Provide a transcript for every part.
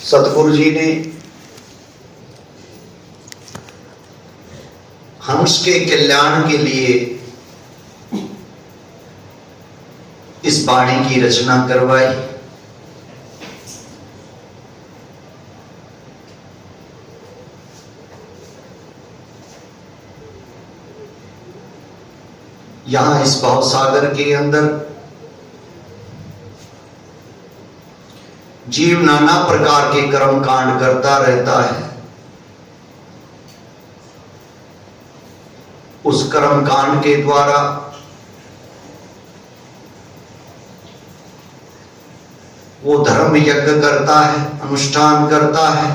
सतगुरु जी ने हंस के कल्याण के लिए इस वाणी की रचना करवाई। यहां इस भाव सागर के अंदर जीव नाना प्रकार के कर्म कांड करता रहता है। उस कर्म कांड के द्वारा वो धर्म यज्ञ करता है, अनुष्ठान करता है,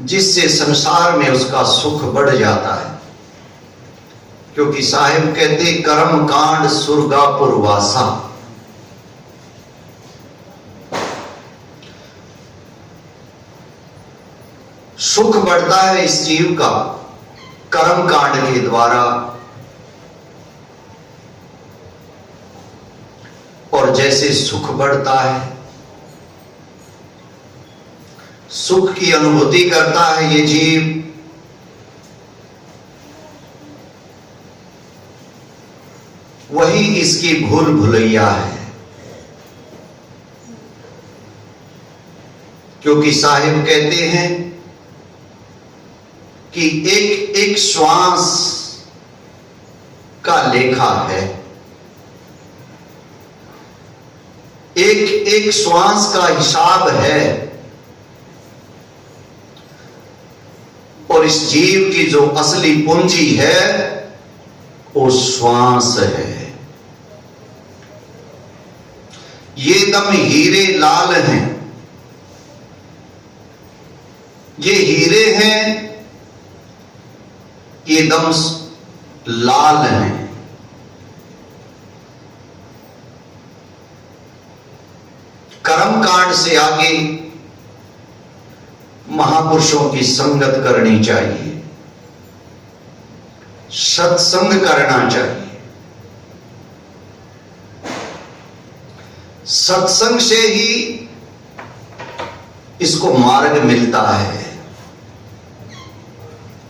जिससे संसार में उसका सुख बढ़ जाता है। क्योंकि साहिब कहते कर्म कांड सुरगापुर वासा। सुख बढ़ता है इस जीव का कर्म कांड के द्वारा, और जैसे सुख बढ़ता है, सुख की अनुभूति करता है ये जीव, वही इसकी भूल भुलैया है। क्योंकि साहिब कहते हैं कि एक एक श्वास का लेखा है, एक एक श्वास का हिसाब है, और इस जीव की जो असली पूंजी है वो श्वास है। ये दम हीरे लाल हैं, ये हीरे हैं, ये दम लाल हैं। कर्म कांड से आगे महापुरुषों की संगत करनी चाहिए, सत्संग करना चाहिए। सत्संग से ही इसको मार्ग मिलता है,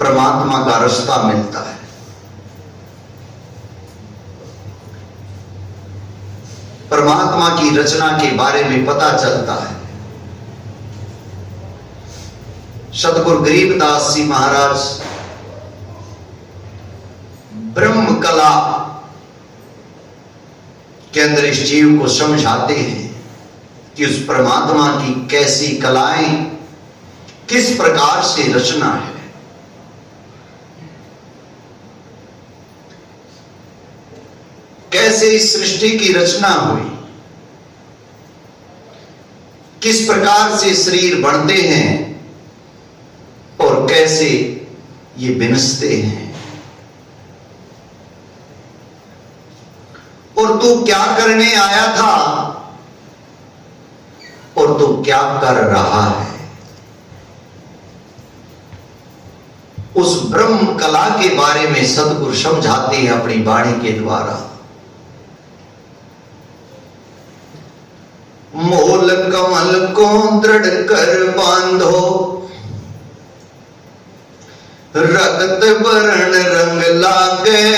परमात्मा का रास्ता मिलता है। परमात्मा की रचना के बारे में पता चलता है। सतगुरु गरीबदास जी महाराज ब्रह्म कला के अंदर इस जीव को समझाते हैं कि उस परमात्मा की कैसी कलाएं, किस प्रकार से रचना है। कैसे इस सृष्टि की रचना हुई, किस प्रकार से शरीर बनते हैं और कैसे ये विनसते हैं, और तू क्या करने आया था और तू क्या कर रहा है। उस ब्रह्म कला के बारे में सतगुरु समझाते हैं अपनी वाणी के द्वारा। मोल कमल को दृढ़ कर बांधो, रगत वर्ण रंग लागे,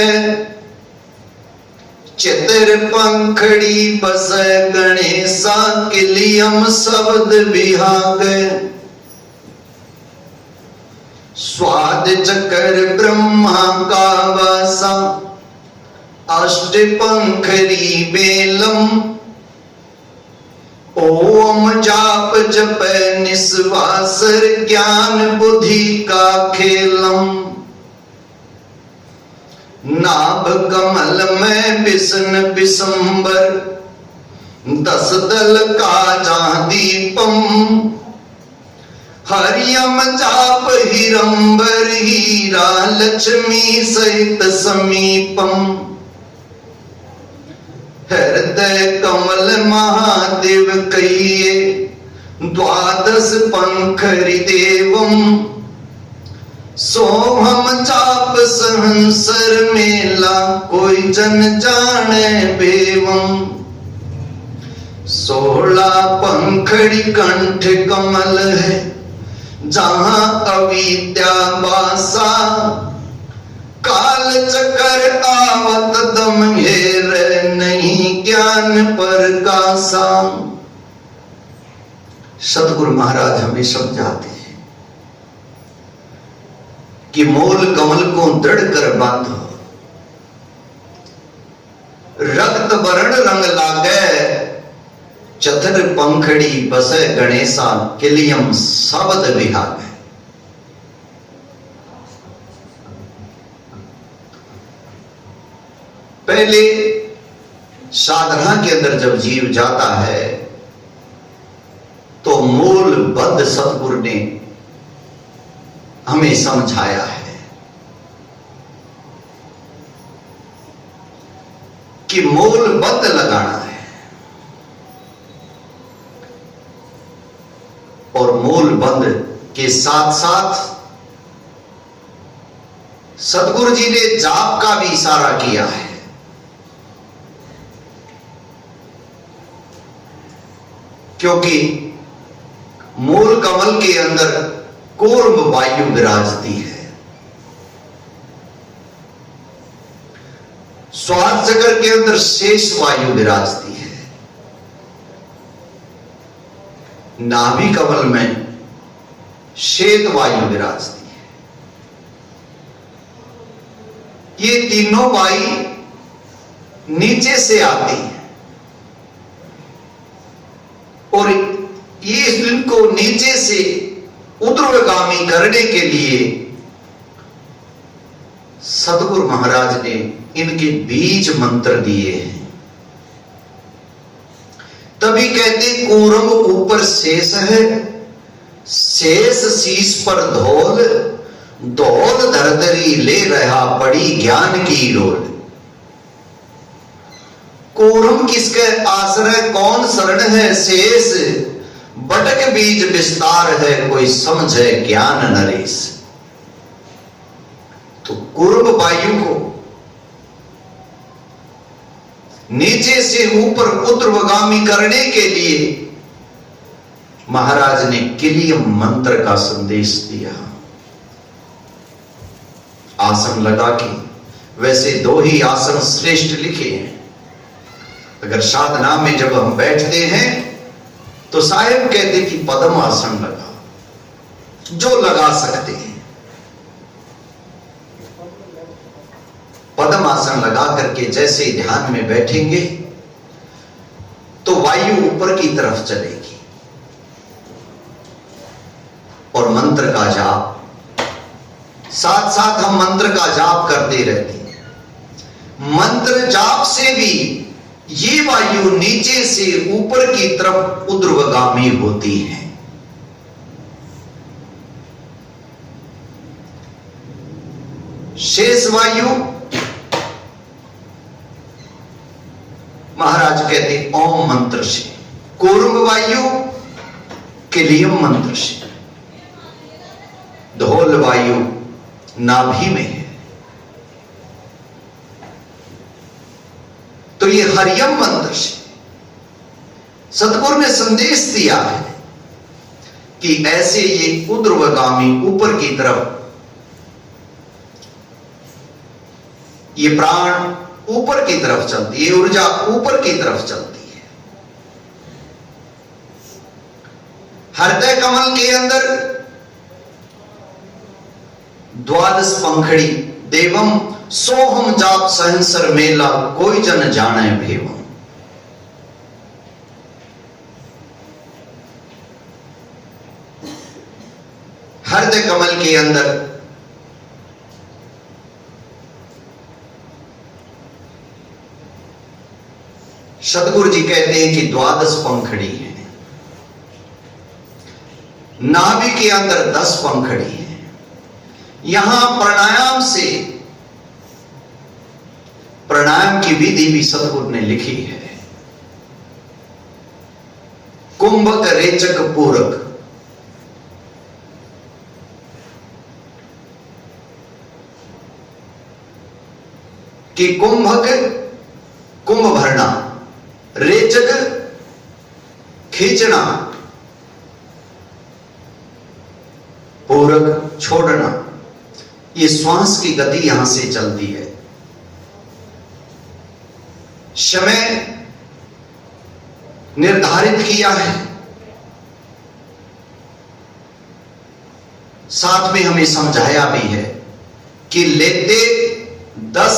चित्र पंखड़ी बस गणेशा किलियम शब्द विहागे, स्वाद चकर ब्रह्मा का वासा, अष्ट पंखरी बेलम, ओम जाप जप निस्वासर, ज्ञान बुद्धि का खेलम, नाभ कमल में बिसन बिसंबर, दस दल का जहां दीपम, हरियम जाप हिरंबर, हीरा लक्ष्मी सहित समीपम, हृदय कमल महादेव कहिए, द्वादश पंखरि देवम, सोहम जाप सहंसर मेला, कोई जन जाने बेवम, 16 पंखड़ी कंठ कमल है, जहां अविद्या वासा, काल चक्कर आवत दम घेर, नहीं ज्ञान प्रकाशा। सतगुरु महाराज हमें समझाते हैं कि मूल कमल को दृढ़ कर बांधो, रक्त वर्ण रंग लागे, चतुर पंखड़ी बसे गणेशा, किलियम शब्द विहाग है। पहले साधना के अंदर जब जीव जाता है तो मूल बद्ध सतगुरु ने हमें समझाया है कि मूल बद्ध लगाना है, और मूल बंद के साथ साथ सतगुरु जी ने जाप का भी इशारा किया है। क्योंकि मूल कमल के अंदर कूर्म वायु विराजती है, स्वाद चक्र के अंदर शेष वायु विराजती है, नाभि कमल में श्वेत वायु विराजती है। ये तीनों वायु नीचे से आती है, और ये इनको नीचे से ऊर्ध्वगामी करने के लिए सतगुरु महाराज ने इनके बीज मंत्र दिए हैं। तभी कहते कूर्म ऊपर शेष है, शेष शीश पर धौल, धौल धरधरी ले रहा पड़ी ज्ञान की डोल। कूर्म किसके आश्रय कौन शरण है, शेष बटक बीज विस्तार है, कोई समझे ज्ञान नरेश। तो कूर्म वायु को नीचे से ऊपर ऊर्ध्वगामी करने के लिए महाराज ने किलियम मंत्र का संदेश दिया। आसन लगा के, वैसे 2 ही आसन श्रेष्ठ लिखे हैं। अगर साधना में जब हम बैठते हैं तो साहेब कहते कि पद्म आसन लगा, जो लगा सकते हैं पद्म आसन लगा करके जैसे ध्यान में बैठेंगे तो वायु ऊपर की तरफ चलेगी, और मंत्र का जाप साथ साथ हम मंत्र का जाप करते रहते हैं। मंत्र जाप से भी ये वायु नीचे से ऊपर की तरफ ऊर्ध्वगामी होती है। शेष वायु महाराज कहते ओम मंत्र से, कूर्म वायु किलियम मंत्र से, धौल वायु नाभि में है। तो ये हरियम मंत्र से सतगुरु ने संदेश दिया है कि ऐसे ये ऊर्ध्वगामी ऊपर की तरफ, ये प्राण ऊपर की तरफ चलती है, ऊर्जा ऊपर की तरफ चलती है। हृदय कमल के अंदर 12 पंखड़ी देवम सोहम जाप सहंसर मेला, कोई जन जाने भेवम। हृदय कमल के अंदर सतगुरु जी कहते हैं कि 12 पंखड़ी है, नाभि के अंदर 10 पंखड़ी है। यहां प्राणायाम से, प्राणायाम की विधि भी सतगुरु ने लिखी है। कुंभक रेचक पूरक, कि कुंभक कुंभ भरना, रेचक खींचना, पूरक छोड़ना, ये श्वास की गति यहां से चलती है। समय निर्धारित किया है, साथ में हमें समझाया भी है कि लेते 10,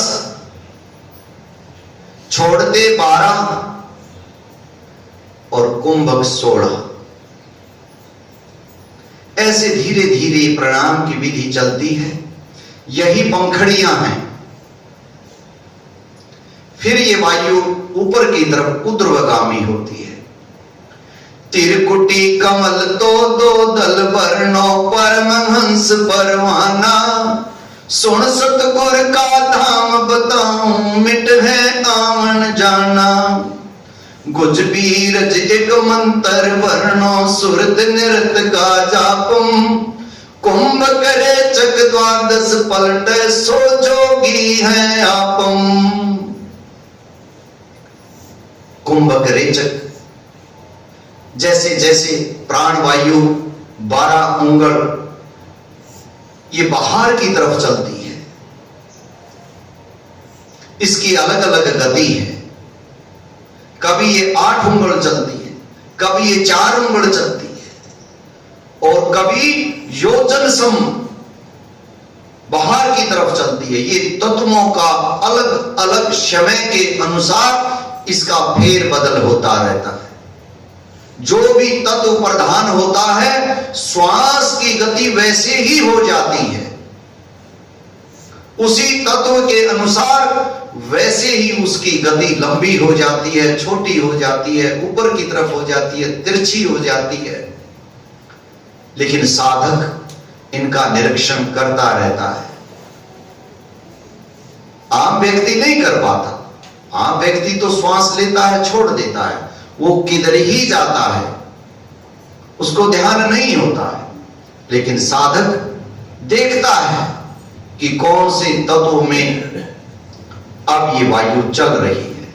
छोड़ते 12 और कुंभक 16। ऐसे धीरे धीरे प्राणायाम की विधि चलती है। यही पंखड़ियां हैं। फिर ये वायु ऊपर की तरफ ऊर्ध्वगामी होती है। तिरकुटी कमल तो दो दल वर्णो परमहंस परवाना, सुन सतगुर का धाम बताऊं मिट है आवन जाना। गुज बीरज एक मंत्र वर्णो सुरत नृत का जापम, कुंभ करे चक द्वादश पलट सो जोगी है आपम। कुंभक रेचक, जैसे जैसे प्राणवायु 12 उंगल ये बाहर की तरफ चलती है, इसकी अलग अलग गति है। कभी ये 8 उंगल चलती है, कभी ये 4 उंगल चलती है, और कभी योजन सम बाहर की तरफ चलती है। ये तत्वों का अलग अलग समय के अनुसार इसका फेर बदल होता रहता है। जो भी तत्व प्रधान होता है, श्वास की गति वैसे ही हो जाती है। उसी तत्व के अनुसार वैसे ही उसकी गति लंबी हो जाती है, छोटी हो जाती है, ऊपर की तरफ हो जाती है, तिरछी हो जाती है। लेकिन साधक इनका निरीक्षण करता रहता है। आम व्यक्ति नहीं कर पाता। आम व्यक्ति तो श्वास लेता है, छोड़ देता है, वो किधर ही जाता है, उसको ध्यान नहीं होता है। लेकिन साधक देखता है कि कौन से तत्व में अब ये वायु चल रही है।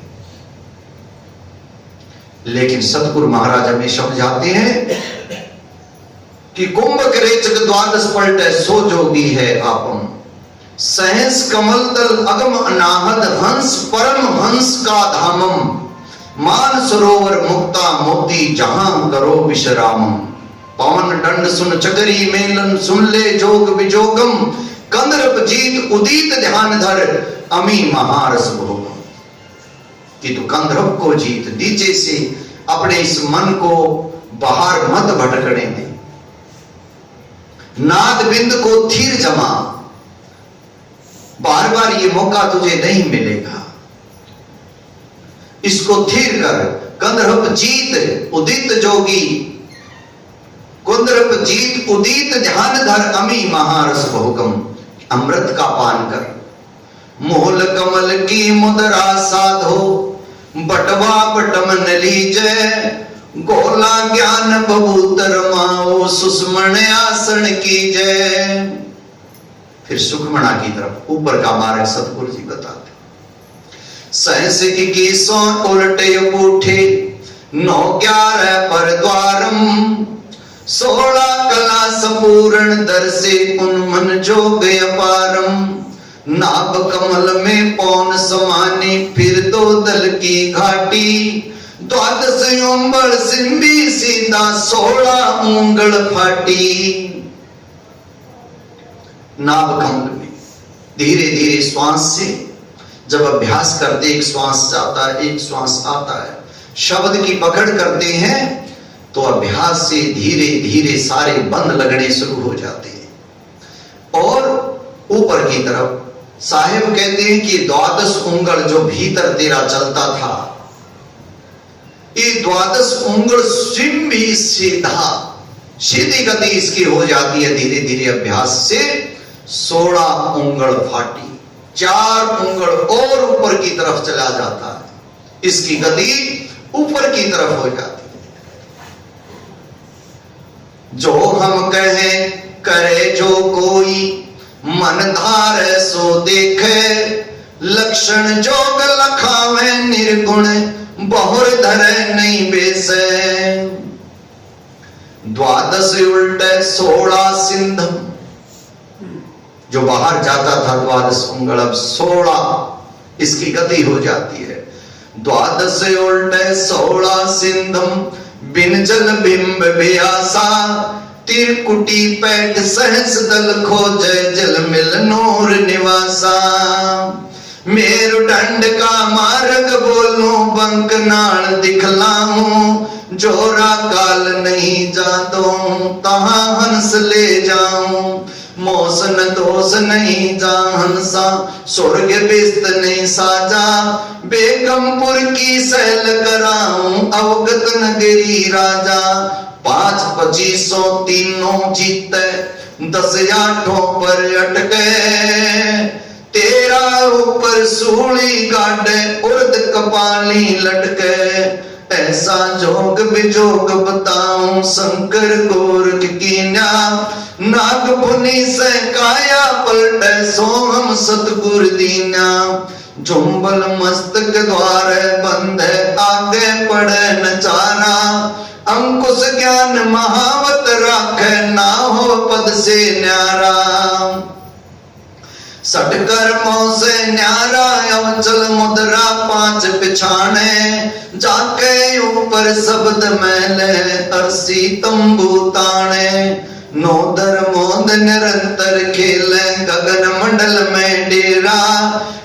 लेकिन सतगुरु महाराज हमें समझाते हैं कि कुंभक रेचक द्वादश पलटे सो जोगी है आपम, सहस कमल तल अगम अनाहद हंस परम हंस का धामम, मान सरोवर मुक्ता मोती जहां करो विश्रामम। पवन दंड सुन चकरी मेलन सुन ले जोग विजोगम, कंदर्प जीत उदित ध्यान धर अमी महारस भोगम। कि तू कंदर्प को जीत, नीचे से अपने इस मन को बाहर मत भटकने दे, नाद बिंद को थीर जमा। बार बार ये मौका तुझे नहीं मिलेगा, इसको थीर कर। कंदर्प जीत उदित जोगी, कंदर्प जीत उदित ध्यान धर अमी महारस भोगम। अमृत का पान कर, मोहल कमल की मुद्रा साधो, बटवा बटमन लीजय, गोला ज्ञान बबूतर माओ सुषमण आसन की जय। फिर सुखमणा की तरफ ऊपर का मार्ग सतगुरु जी बताते। सहस 21 उलटे बूठे 9-11 पर द्वारम, 16 कला संपूर्ण दर्शे उन्मन जोग अपारम। नाभ कमल में पौन समानी फिर 2 दल की घाटी, 12 उंबल सिंबी सीधा 16 उंगल फाटी। नाभ कमल में धीरे धीरे श्वास से जब अभ्यास करते, एक श्वास जाता है, एक श्वास आता है, शब्द की पकड़ करते हैं, तो अभ्यास से धीरे धीरे सारे बंद लगने शुरू हो जाते हैं। और ऊपर की तरफ साहेब कहते हैं कि 12 उंगल जो भीतर तेरा चलता था, ये 12 उंगल सिम भी सीधा, सीधी गति इसकी हो जाती है धीरे धीरे अभ्यास से। 16 उंगल फाटी, 4 उंगल और ऊपर की तरफ चला जाता है, इसकी गति ऊपर की तरफ हो जाती है। जो हम कहें करे जो कोई, मन धार सो देखे, लक्षण जोग लखावे निर्गुण बहुर धरे नहीं बेसे। द्वादश उल्टे 16 सिंधम, जो बाहर जाता था द्वादश उंगल, अब 16 इसकी गति हो जाती है। द्वादश उल्टे 16 सिंधम, बिन जल बिंब व्यासा, त्रिकुटी पैठ सहस दल खोजे, जल मिल नूर निवासा। मेरुदंड का मार्ग बोलूं, बंक नाल दिखलाऊं, जोरा काल नहीं जादो, तहां हंस ले जाऊं। मोसन दोष नहीं जानसा, स्वर्ग बिस्त नहीं साजा, बेगमपुर की सैल कराऊं, अवगत नगरी राजा। 5 2500 तीनों जीते, 10 8 पर अटके, 13 ऊपर सूली गाड़े, उर्द कपाली लटके। ऐसा जोग बिजोग बताऊं, शंकर गोरख कीन्या, नाग पुनि से काया पलटे, सोहम सतगुर दीना। जुम्बल मस्तक द्वार बंद, आगे पड़े नचारा, अंकुश ज्ञान महावत राखे, ना हो पद से न्यारा। सट कर्मों से न्यारा, अवचल मुद्रा 5 पिछाने, जाके ऊपर शब्द मैले, अरसी तंबू ताने। नोदर मोद निरंतर खेले, गगन मंडल में डेरा,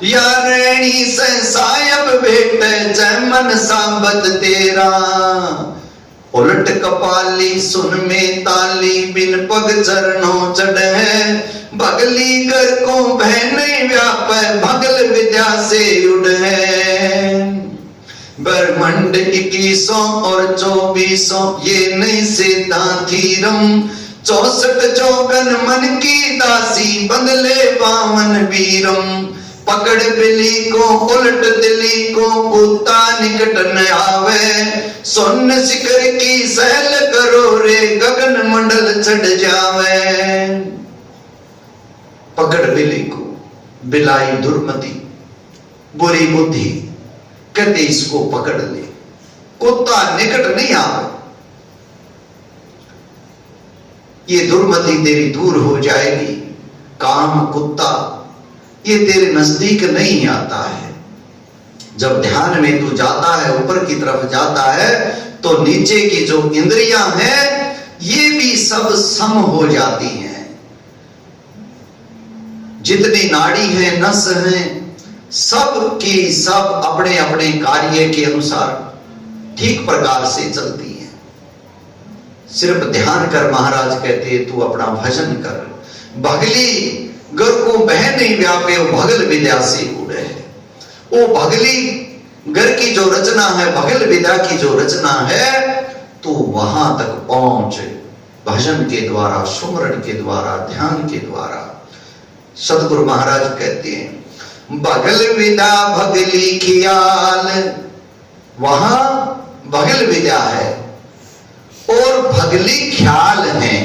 या रेणी से सायब भेटे, जय मन सांबत तेरा। उलट कपाली सुन में ताली, बिन पग चरणों चढ़े, भगली घर को बहने व्याप, भगल विद्या से उड़े। ब्रह्मंड 2100 और 2400, ये नहीं सीधा थीरम, 64 जोगन मन की दासी, बंदले पावन वीरम। पकड़ बिली को उलट दिली को, कुत्ता निकट न आवे, सोन शिखर की सैल करो रे, गगन मंडल चढ़ जावे। पकड़ बिली को, बिलाई दुर्मति बुरी बुद्धि, कहते इसको पकड़ ले, कुत्ता निकट नहीं आवे, ये दुर्मति तेरी दूर हो जाएगी। काम कुत्ता ये तेरे नजदीक नहीं आता है। जब ध्यान में तू जाता है, ऊपर की तरफ जाता है, तो नीचे की जो इंद्रियां हैं ये भी सब सम हो जाती हैं। जितनी नाड़ी है, नस है, सब की सब अपने अपने कार्य के अनुसार ठीक प्रकार से चलती हैं। सिर्फ ध्यान कर, महाराज कहते तू अपना भजन कर। भगली घर को बहन नहीं व्यापे, वो भगल विद्या से उड़े। वो भगली घर की जो रचना है, भगल विद्या की जो रचना है, तो वहां तक पहुंच भजन के द्वारा, सुमरण के द्वारा, ध्यान के द्वारा। सतगुरु महाराज कहते हैं, भगल विद्या भगली ख्याल, वहां भगल विद्या है और भगली ख्याल है।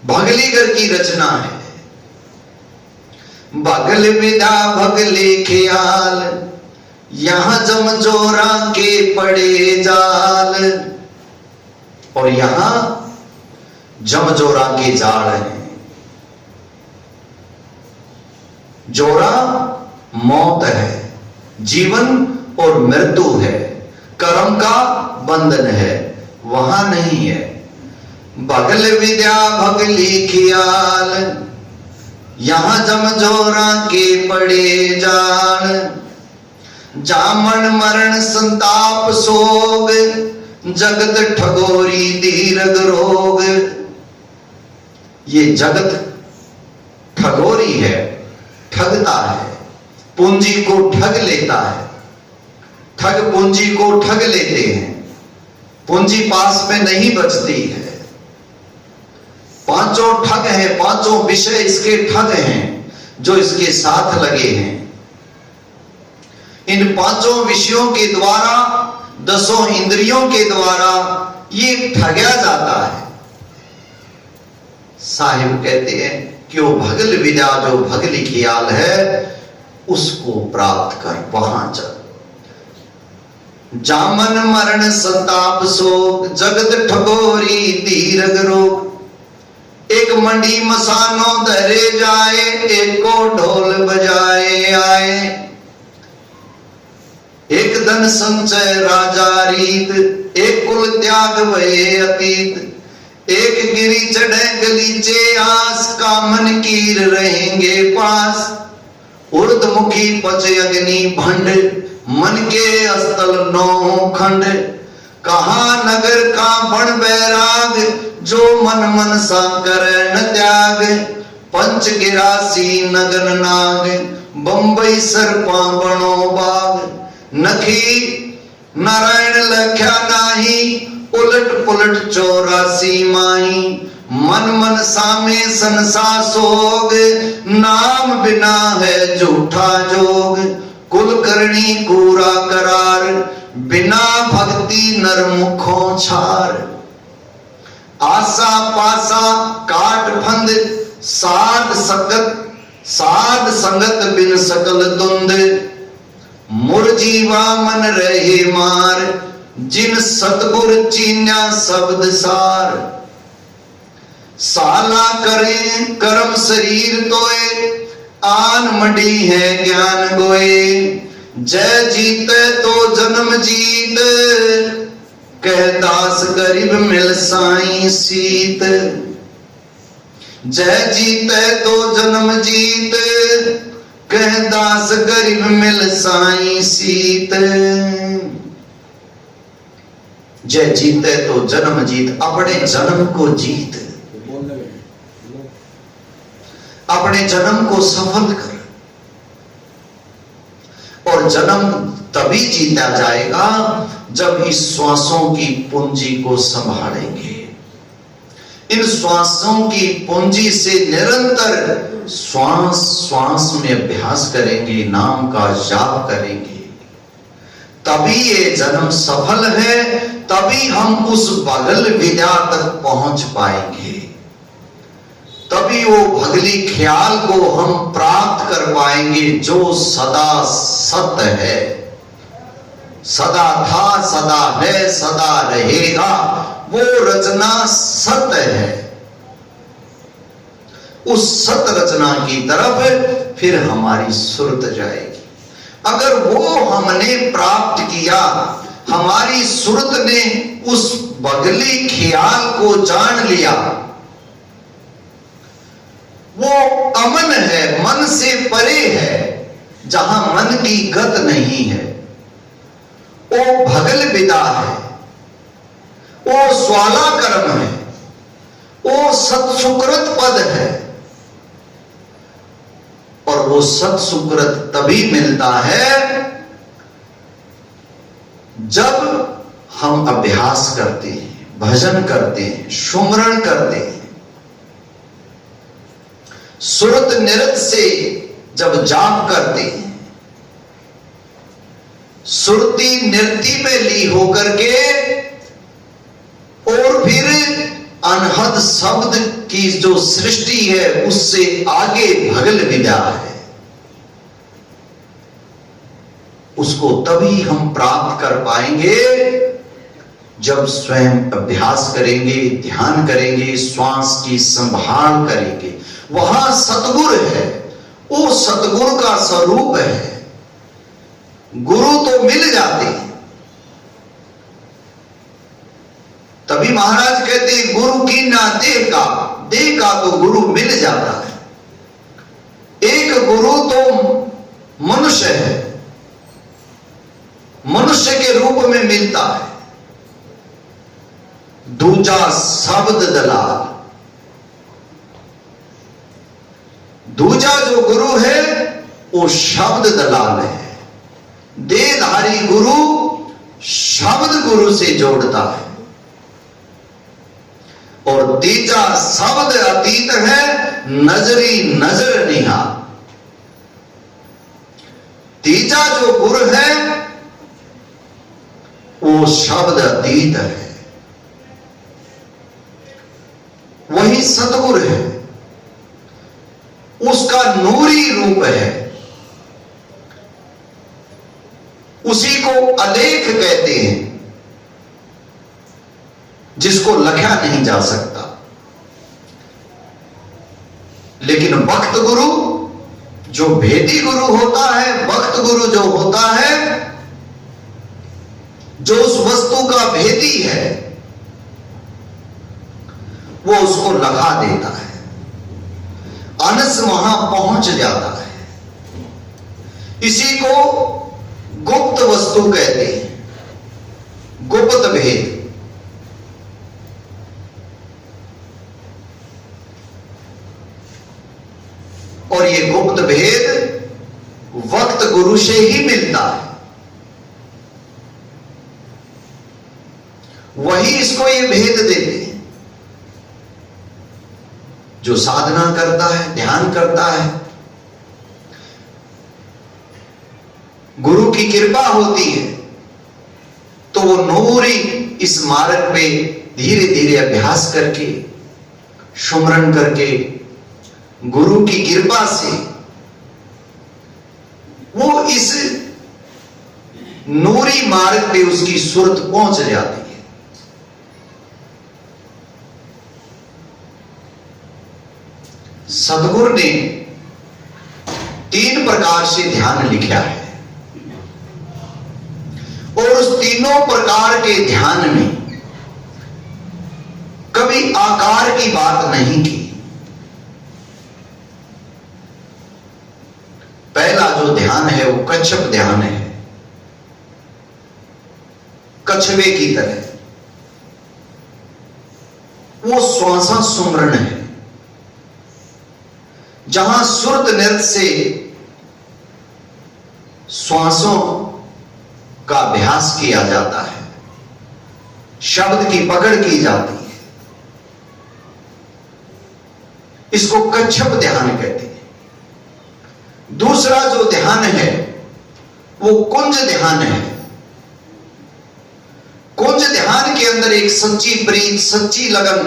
भगली घर की रचना है। भगल विदा भगले ख्याल, यहां जमजोरा के पड़े जाल, और यहां जमजोरा के जाल हैं। जोरा मौत है, जीवन और मृत्यु है, कर्म का बंधन है, वहां नहीं है। भगल विद्या भगली ख्याल, यहां जमजोरा के पड़े जाल, जामन मरण संताप सोग, जगत ठगोरी दीर्घ रोग। ये जगत ठगोरी है, ठगता है, पूंजी को ठग लेता है। ठग पूंजी को ठग लेते हैं, पूंजी पास में नहीं बचती है। पांचों ठग हैं, पांचों विषय इसके ठग हैं जो इसके साथ लगे हैं। इन पांचों विषयों के द्वारा, 10 इंद्रियों के द्वारा ये ठगया जाता है। साहिब कहते हैं कि वो भगल विद्या, जो भगली ख्याल है, उसको प्राप्त कर, वहां चल। जामन मरण संताप शोक, जगत ठगोरी दीर्घ रोग। एक मंडी मसानो धरे जाए, एक को ढोल बजाए आए। एक धन संचय राजा रीत, एक कुल त्याग भये अतीत। एक गिरी चढ़े गलीचे आस, कामन कीर रहेंगे पास। उर्धमुखी पच अग्नि भंड, मन के अस्तल नौ खंड। कहा नगर का बन बैराग, जो मन मन सा करे न त्याग। पंच गिरासी नगन नाग, बंबई सरपा बनो बाग। नखी नारायण लख्या नाही, उलट पुलट 84 माही। मन मन सामे संसा सोग, नाम बिना है झूठा जोग। कुलकर्णी कूरा करार, बिना भक्ति नर मुखों छार। आसा पासा काट फंद, साध संगत बिन सकल दुंद। मुरजीवा मन रहे मार, जिन सतगुर चीन्या शब्द सार। साला करें कर्म शरीर तोए, आन मडी है ज्ञान गोए। जय जीते तो जन्म जीत, कह दास गरीब मिल साई सीत। जय जीते तो जन्म जीत, कह दास गरीब मिल साई सीत। जय जीते तो जन्म जीत, अपने जन्म को जीत, अपने जन्म को सफल कर। और जन्म तभी जीता जाएगा जब इस श्वासों की पूंजी को संभालेंगे। इन श्वासों की पूंजी से निरंतर श्वास श्वास में अभ्यास करेंगे, नाम का जाप करेंगे, तभी ये जन्म सफल है। तभी हम उस भगल विद्या तक पहुंच पाएंगे, तभी वो भगली ख्याल को हम प्राप्त कर पाएंगे जो सदा सत्य है, सदा था, सदा है, सदा रहेगा। वो रचना सत्य है। उस सत्य रचना की तरफ फिर हमारी सुरत जाएगी। अगर वो हमने प्राप्त किया, हमारी सुरत ने उस भगली ख्याल को जान लिया, वो अमन है, मन से परे है, जहां मन की गत नहीं है। वो भगल विदा है, वो स्वाला कर्म है, वो सत्सुकृत पद है। और वो सत्सुकृत तभी मिलता है जब हम अभ्यास करते हैं, भजन करते हैं, सुमरण करते हैं। सुरत निरत से जब जाप करते हैं, सुरती नृत्य में ली होकर के, और फिर अनहद शब्द की जो सृष्टि है उससे आगे भगल विद्या है, उसको तभी हम प्राप्त कर पाएंगे जब स्वयं अभ्यास करेंगे, ध्यान करेंगे, श्वास की संभाल करेंगे। वहां सतगुरु है, वो सतगुरु का स्वरूप है। गुरु तो मिल जाते हैं, तभी महाराज कहते हैं गुरु की ना देह का तो गुरु मिल जाता है। एक गुरु तो मनुष्य है, मनुष्य के रूप में मिलता है। दूजा शब्द दलाल, दूजा जो गुरु है वो शब्द दलाल है। देहधारी गुरु शब्द गुरु से जोड़ता है। और तीजा शब्द अतीत है, नजरी नजर निहार। तीजा जो गुरु है वो शब्द अतीत है, वही सतगुरु है, उसका नूरी रूप है। उसी को अलेख कहते हैं, जिसको लखा नहीं जा सकता। लेकिन भक्त गुरु, जो भेदी गुरु होता है, भक्त गुरु जो होता है, जो उस वस्तु का भेदी है, वो उसको लखा देता है, अंश वहां पहुंच जाता है। इसी को गुप्त वस्तु कहते हैं, गुप्त भेद। और ये गुप्त भेद वक्त गुरु से ही मिलता है, वही इसको ये भेद देते हैं। जो साधना करता है, ध्यान करता है, गुरु की कृपा होती है, तो वो नूरी इस मार्ग पे धीरे धीरे अभ्यास करके, सुमरन करके, गुरु की कृपा से वो इस नूरी मार्ग पे उसकी सुरत पहुंच जाती है। सदगुरु ने 3 प्रकार से ध्यान लिखा है, और उस तीनों प्रकार के ध्यान में कभी आकार की बात नहीं की। पहला जो ध्यान है वो कच्छप ध्यान है, कछुए की तरह। वो श्वासा सुमरण है, जहां सुरत नृत्य से श्वासों का अभ्यास किया जाता है, शब्द की पकड़ की जाती है। इसको कच्छप ध्यान कहते हैं। दूसरा जो ध्यान है वो कुंज ध्यान है। कुंज ध्यान के अंदर एक सच्ची प्रीत, सच्ची लगन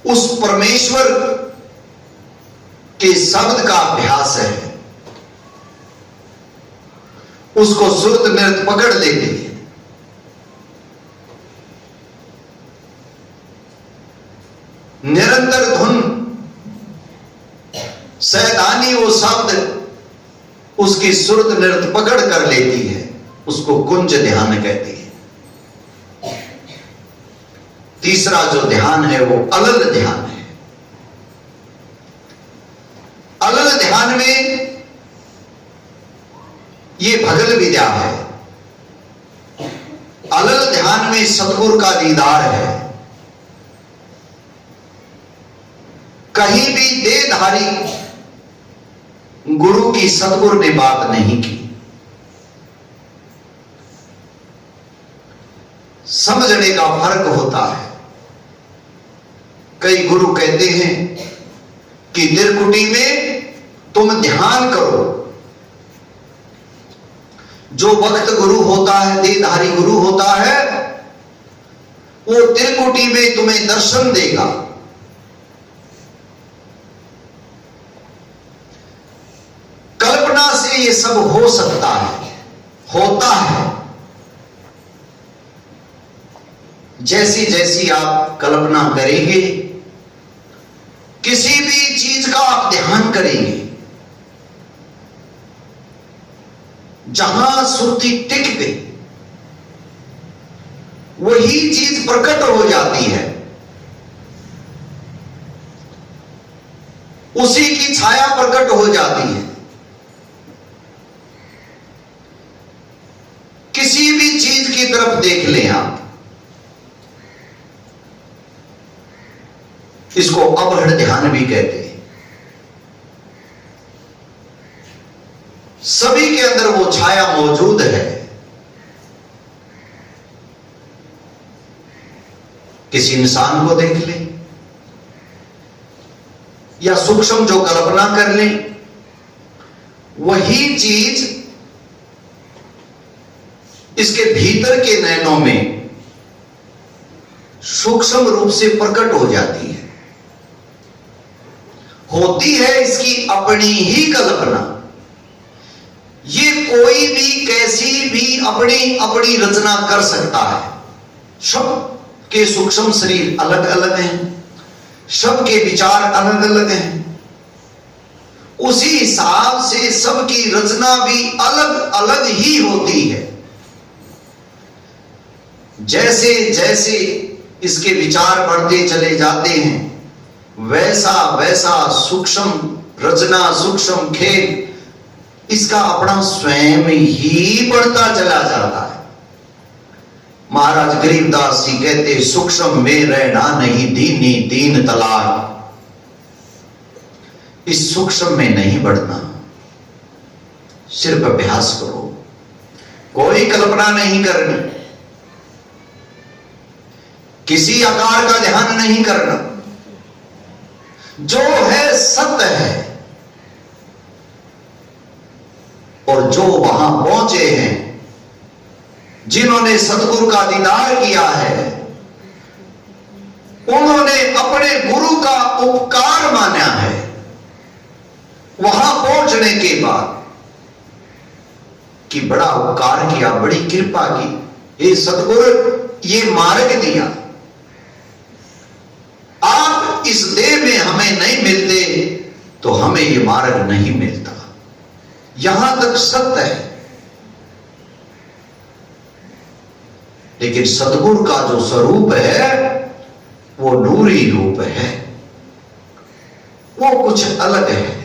उस परमेश्वर के शब्द का अभ्यास है। उसको सुरत नृत्य पकड़ लेते हैं। निरंतर धुन, सैतानी वो शब्द उसकी सुरत नृत्य पकड़ कर लेती है, उसको कुंज ध्यान कहती है। तीसरा जो ध्यान है वो अलल ध्यान है। अलल ध्यान में ये भगल विद्या है। अलल ध्यान में सतगुरु का दीदार है। कहीं भी देहधारी गुरु की सतगुरु ने बात नहीं की। समझने का फर्क होता है। कई गुरु कहते हैं कि त्रिकुटी में तुम ध्यान करो। जो भक्त गुरु होता है, देहधारी गुरु होता है, वो त्रिकुटी में तुम्हें दर्शन देगा। कल्पना से ये सब हो सकता है, होता है। जैसी जैसी आप कल्पना करेंगे, किसी भी चीज का आप ध्यान करेंगे, जहां सुरती टिक गई वही चीज प्रकट हो जाती है। उसी की छाया प्रकट हो जाती है। किसी भी चीज की तरफ देख लें आप, इसको अपहृत ध्यान भी कहते हैं। सभी के अंदर वो छाया मौजूद है। किसी इंसान को देख लें या सूक्ष्म जो कल्पना कर लें, वही चीज इसके भीतर के नयनों में सूक्ष्म रूप से प्रकट हो जाती है। होती है इसकी अपनी ही कल्पना। ये कोई भी कैसी भी अपनी अपनी रचना कर सकता है। सबके सूक्ष्म शरीर अलग अलग हैं, सबके विचार अलग अलग हैं, उसी हिसाब से सबकी रचना भी अलग अलग ही होती है। जैसे जैसे इसके विचार बढ़ते चले जाते हैं, वैसा वैसा सूक्ष्म रचना, सूक्ष्म खेल इसका अपना स्वयं ही बढ़ता चला जाता है। महाराज गरीबदास जी कहते, सूक्ष्म में रहना नहीं दीनी दीन तलाक। इस सूक्ष्म में नहीं बढ़ना, सिर्फ अभ्यास करो, कोई कल्पना नहीं करनी, किसी आकार का ध्यान नहीं करना, जो है सत्य है। और जो वहां पहुंचे हैं, जिन्होंने सतगुरु का दीदार किया है, उन्होंने अपने गुरु का उपकार माना है। वहां पहुंचने के बाद कि बड़ा उपकार किया, बड़ी कृपा की, ये सतगुरु ये मार्ग दिया, आप इस देह में हमें नहीं मिलते तो हमें ये मार्ग नहीं मिलता। यहां तक सत्य है, लेकिन सतगुरु का जो स्वरूप है वो नूरी रूप है, वो कुछ अलग है।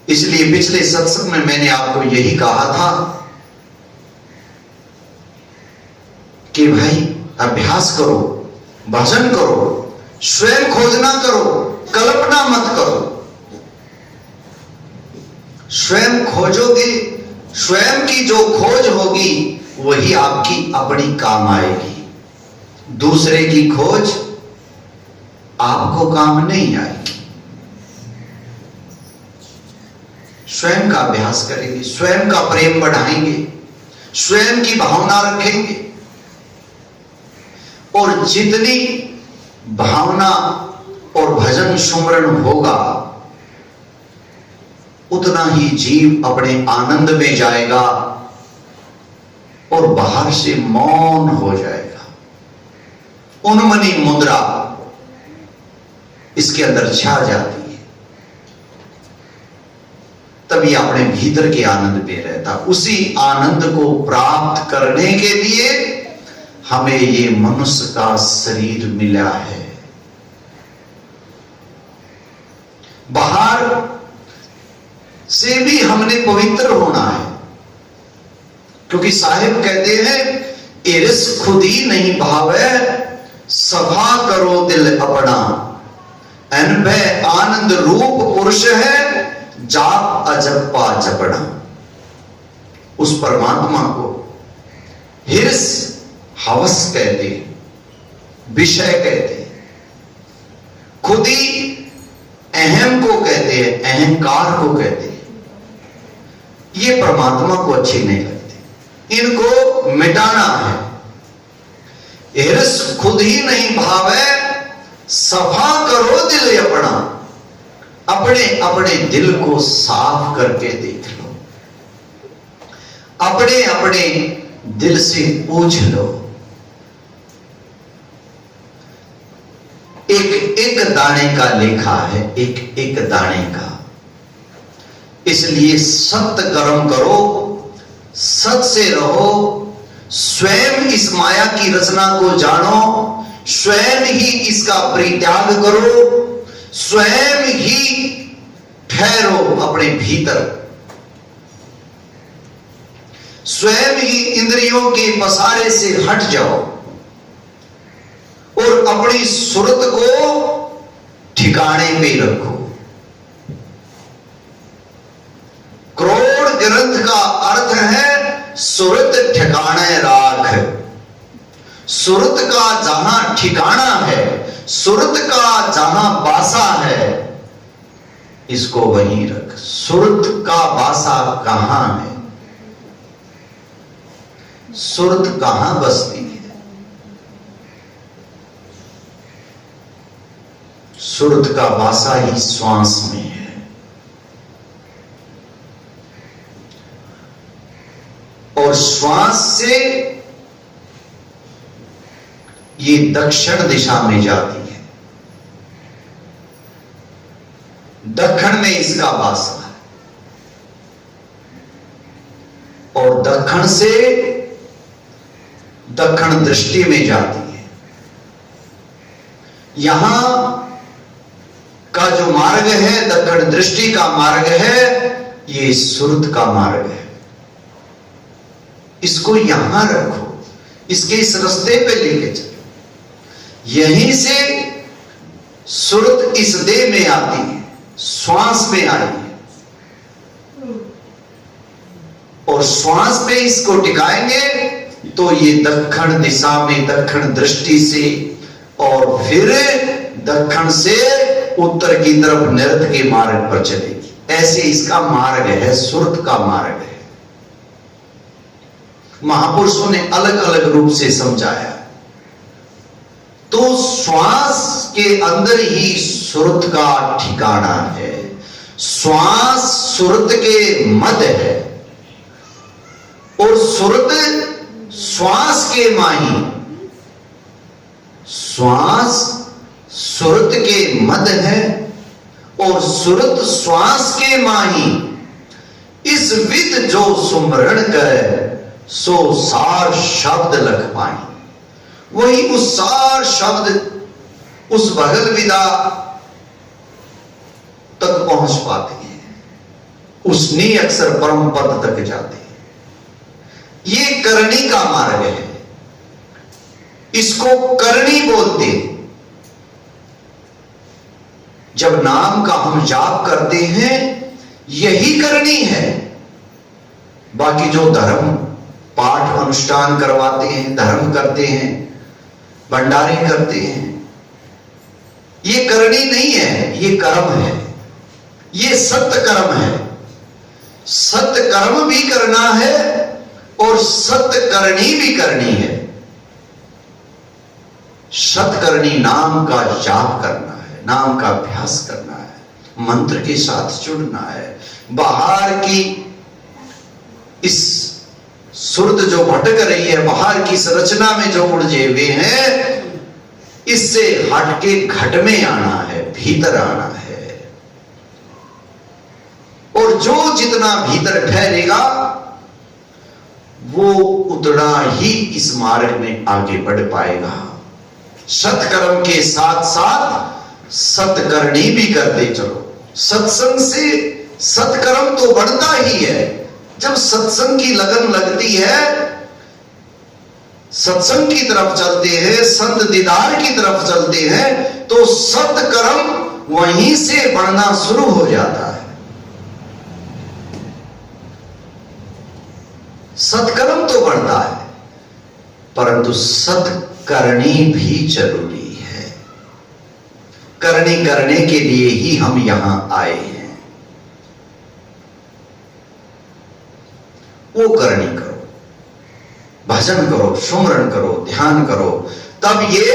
इसलिए पिछले सत्संग में मैंने आपको यही कहा था कि भाई अभ्यास करो, भजन करो, स्वयं खोजना करो, कल्पना मत करो। स्वयं खोजोगे, स्वयं की जो खोज होगी वही आपकी अपनी काम आएगी। दूसरे की खोज आपको काम नहीं आएगी। स्वयं का अभ्यास करेंगे, स्वयं का प्रेम बढ़ाएंगे, स्वयं की भावना रखेंगे, और जितनी भावना और भजन सुमरण होगा उतना ही जीव अपने आनंद में जाएगा और बाहर से मौन हो जाएगा। उन्मनी मुद्रा इसके अंदर छा जाती है, तभी अपने भीतर के आनंद में रहता। उसी आनंद को प्राप्त करने के लिए हमें ये मनुष्य का शरीर मिला है। बाहर से भी हमने पवित्र होना है, क्योंकि साहिब कहते हैं इरस खुद ही नहीं भावे, सभा करो दिल अपना। अनुभव आनंद रूप पुरुष है, जाप अजप्पा जपना। उस परमात्मा को हिर्स हवस कहते, विषय कहते, खुद ही अहम को कहते हैं, अहंकार को कहते हैं। ये परमात्मा को अच्छे नहीं लगते, इनको मिटाना है। हिरस खुद ही नहीं भावे, सफा करो दिल अपना। अपने अपने दिल को साफ करके देख लो, अपने अपने दिल से पूछ लो। एक एक दाने का लेखा है, एक एक दाने का। इसलिए सत्य कर्म करो, सत से रहो, स्वयं इस माया की रचना को जानो, स्वयं ही इसका परित्याग करो, स्वयं ही ठहरो अपने भीतर, स्वयं ही इंद्रियों के पसारे से हट जाओ और अपनी सुरत को ठिकाने पे रखो। क्रोड़ ग्रंथ का अर्थ है सुरत ठिकाने राख। सुरत का जहां ठिकाना है, सुरत का जहां बासा है, इसको वहीं रख। सुरत का बासा कहां है? सुरत कहां बसती है? सुरत का बासा ही श्वास में है। और श्वास से ये दक्षिण दिशा में जाती है। दक्षिण में इसका वास है और दक्षिण से दक्षिण दृष्टि में जाती है। यहां का जो मार्ग है, दक्षिण दृष्टि का मार्ग है, ये सुरत का मार्ग है। इसको यहां रखो, इसके इस रास्ते पे लेके चलो। यहीं से सुरत इस देह में आती है, श्वास में आई है, और श्वास पे इसको टिकाएंगे तो ये दक्षिण दिशा में दक्षिण दृष्टि से और फिर दक्षिण से उत्तर की तरफ नृत्य के मार्ग पर चलेगी। ऐसे इसका मार्ग है, सुरत का मार्ग है। महापुरुषों ने अलग अलग रूप से समझाया। तो श्वास के अंदर ही सुरत का ठिकाना है। श्वास सुरत के मध्य है और सुरत श्वास के माही। श्वास सुरत के मध्य है और सुरत श्वास के माही। इस विद जो सुमरण करे सो सार शब्द लख पाई। वही उस सार शब्द उस भगल विदा तक पहुंच पाते हैं, उसने अक्सर परम पद तक जाते हैं। ये करनी का मार्ग है, इसको करनी बोलते हैं। जब नाम का हम जाप करते हैं यही करनी है। बाकी जो धर्म पाठ अनुष्ठान करवाते हैं, धर्म करते हैं, भंडारे करते हैं, ये करनी नहीं है, ये कर्म है। ये सत्य कर्म है। सत्य कर्म भी करना है और सत्य करनी भी करनी है। सत्कर्णी नाम का जाप करना है, नाम का अभ्यास करना है, मंत्र के साथ जुड़ना है। बाहर की इस सुरत जो भटक रही है, बाहर की संरचना में जो उलझे हुए हैं, इससे हटके घट में आना है, भीतर आना है। और जो जितना भीतर ठहरेगा वो उतना ही इस मार्ग में आगे बढ़ पाएगा। सत्कर्म के साथ साथ सत्कर्णी भी करते चलो। सत्संग से सत्कर्म तो बढ़ता ही है। जब सत्संग की लगन लगती है, सत्संग की तरफ चलते हैं, संत दीदार की तरफ चलते हैं, तो सत्कर्म वहीं से बढ़ना शुरू हो जाता है। सत्कर्म तो बढ़ता है, परंतु सत्कर्णी भी जरूरी है। करनी करने के लिए ही हम यहां आए हैं। वो करनी करो, भजन करो, सुमरण करो, ध्यान करो, तब ये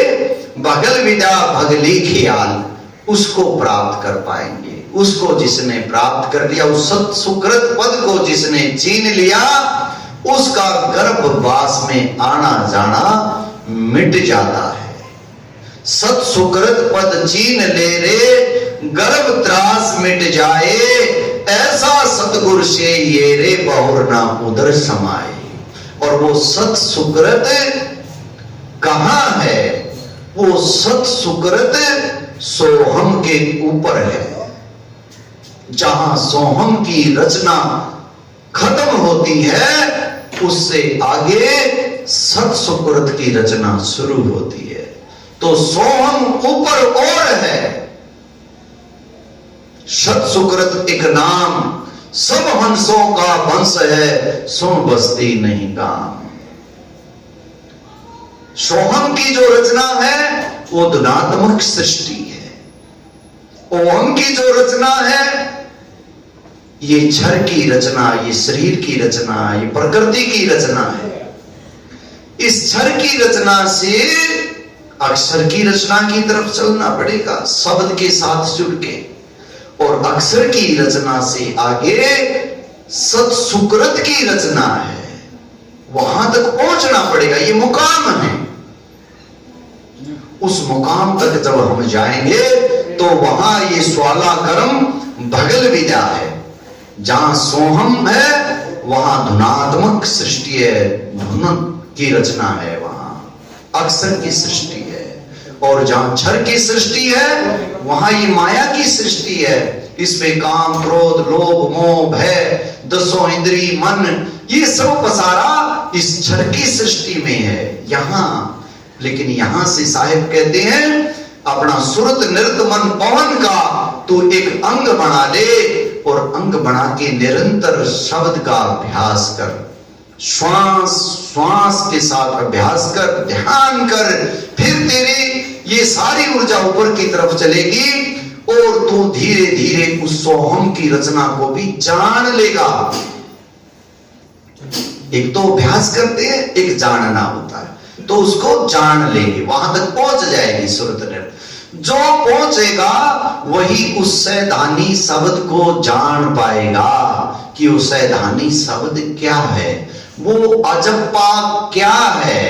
भगल विदा भगली ख्याल उसको प्राप्त कर पाएंगे। उसको जिसने प्राप्त कर लिया, उस सत सुकृत पद को जिसने छीन लिया, उसका गर्भवास में आना जाना मिट जाता है। सत सुकृत पद छीन ले रे, गर्भ त्रास मिट जाए, ऐसा सतगुरु से ये रे बहुर ना उधर समाए। और वो सत सुकृत कहां है? वो सत सुकृत सोहम के ऊपर है। जहां सोहम की रचना खत्म होती है, उससे आगे सत सुकृत की रचना शुरू होती है। तो सोहम ऊपर और है। सत सुकृत एक नाम, सब हंसों का वंश है, सुन बसती नहीं काम। सोहम की जो रचना है वो धनात्मक सृष्टि है। ओम की जो रचना है ये क्षर की रचना, ये शरीर की रचना, ये प्रकृति की रचना है। इस क्षर की रचना से अक्षर की रचना की तरफ चलना पड़ेगा, शब्द के साथ जुड़ के। और अक्षर की रचना से आगे सत सुकृत की रचना है। वहां तक पहुंचना पड़ेगा, ये मुकाम है। उस मुकाम तक जब हम जाएंगे तो वहां ये स्वाला कर्म भगल विद्या है। जहां सोहम है वहां धुनात्मक सृष्टि है, धुन की रचना है, वहां अक्षर की सृष्टि है। और जहां क्षर की सृष्टि है वहां ये माया की सृष्टि है। इस पे काम, क्रोध, लोभ, मोह, भय, दसों इंद्री, मन, ये सब पसारा इस क्षर की सृष्टि में है यहां। लेकिन यहां से साहिब कहते हैं अपना सुरत नृत मन पवन का तू एक अंग बना ले, और अंग बना के निरंतर शब्द का अभ्यास कर, श्वास श्वास के साथ अभ्यास कर, ध्यान कर, फिर तेरे ये सारी ऊर्जा ऊपर की तरफ चलेगी और तू धीरे धीरे उस सोहम की रचना को भी जान लेगा। एक तो अभ्यास करते हैं, एक जानना होता है, तो उसको जान लेंगे, वहां तक पहुंच जाएगी सुरत नृत्य। जो पहुंचेगा वही उस सैधानी शब्द को जान पाएगा कि वो सैधानी शब्द क्या है, वो अजप्पा क्या है।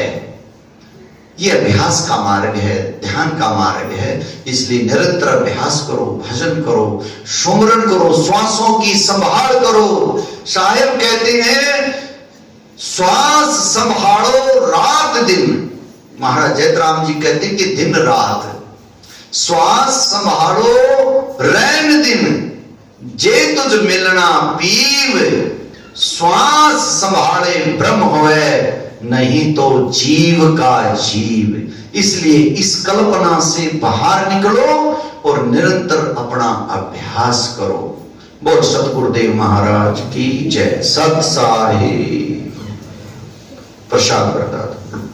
ये अभ्यास का मार्ग है, ध्यान का मार्ग है। इसलिए निरंतर अभ्यास करो, भजन करो, सुमरन करो, श्वासों की संभाल करो। साहिब कहते हैं श्वास संभालो रात दिन। महाराज जयतराम जी कहते हैं कि दिन रात श्वास संभालो रैन दिन, जे तुझ मिलना पीव, श्वास संभाले ब्रह्म होए, नहीं तो जीव का जीव। इसलिए इस कल्पना से बाहर निकलो और निरंतर अपना अभ्यास करो। बोल सतगुरुदेव महाराज की जय। सत साहिब। प्रसाद प्रदान।